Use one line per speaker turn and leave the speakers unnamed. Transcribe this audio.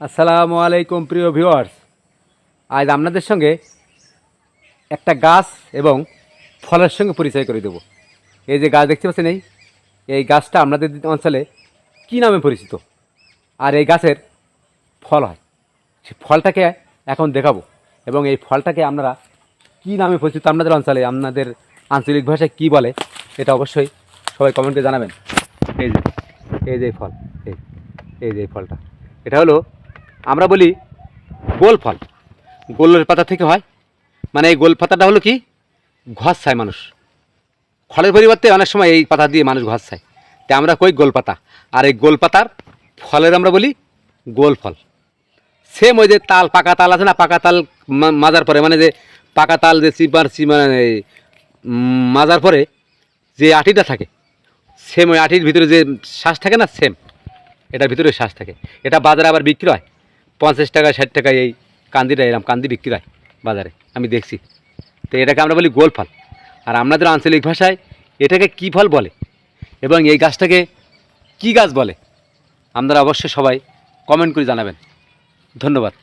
আসসালামু আলাইকুম প্রিয় ভিউয়ার্স। আজ আপনাদের সঙ্গে একটা গাছ এবং ফলের সঙ্গে পরিচয় করে দেব। এই যে গাছ দেখতে পাচ্ছেন, এই গাছটা আপনাদের অঞ্চলে কী নামে পরিচিত, আর এই গাছের ফল হয়, সেই ফলটাকে এখন দেখাবো। এবং এই ফলটাকে আপনারা কী নামে পরিচিত, আপনাদের অঞ্চলে আপনাদের আঞ্চলিক ভাষায় কী বলে, এটা অবশ্যই সবাই কমেন্টে জানাবেন। এই যে এই যে ফল, এই এই যে ফলটা, এটা হলো আমরা বলি গোল ফল। গোলের পাতা থেকে হয়, মানে এই গোল পাতাটা হলো কি, ঘর খায় মানুষ। ফলের পরিবর্তে অনেক সময় এই পাতা দিয়ে মানুষ ঘর খায়, তাই আমরা কই গোল পাতা। আর এই গোল পাতার ফলের আমরা বলি গোল ফল। সেম ওই যে তাল, পাকা তাল আছে না, পাকা তাল মাজার পরে, মানে যে পাকা তাল যে মানে মাজার পরে যে আটিটা থাকে, সেম ওই আটির ভিতরে যে শ্বাস থাকে না, সেম এটার ভিতরে শ্বাস থাকে। এটা বাজারে আবার বিক্রি হয় 50 টাকা 60 টাকায়। এই কান্দিটা এরম কান্দি বিক্রি হয় বাজারে, আমি দেখছি। তো এটাকে আমরা বলি গোল ফল। আর আপনাদের আঞ্চলিক ভাষায় এটাকে কী ফল বলে এবং এই গাছটাকে কী গাছ বলে, আপনারা অবশ্যই সবাই কমেন্ট করে জানাবেন। ধন্যবাদ।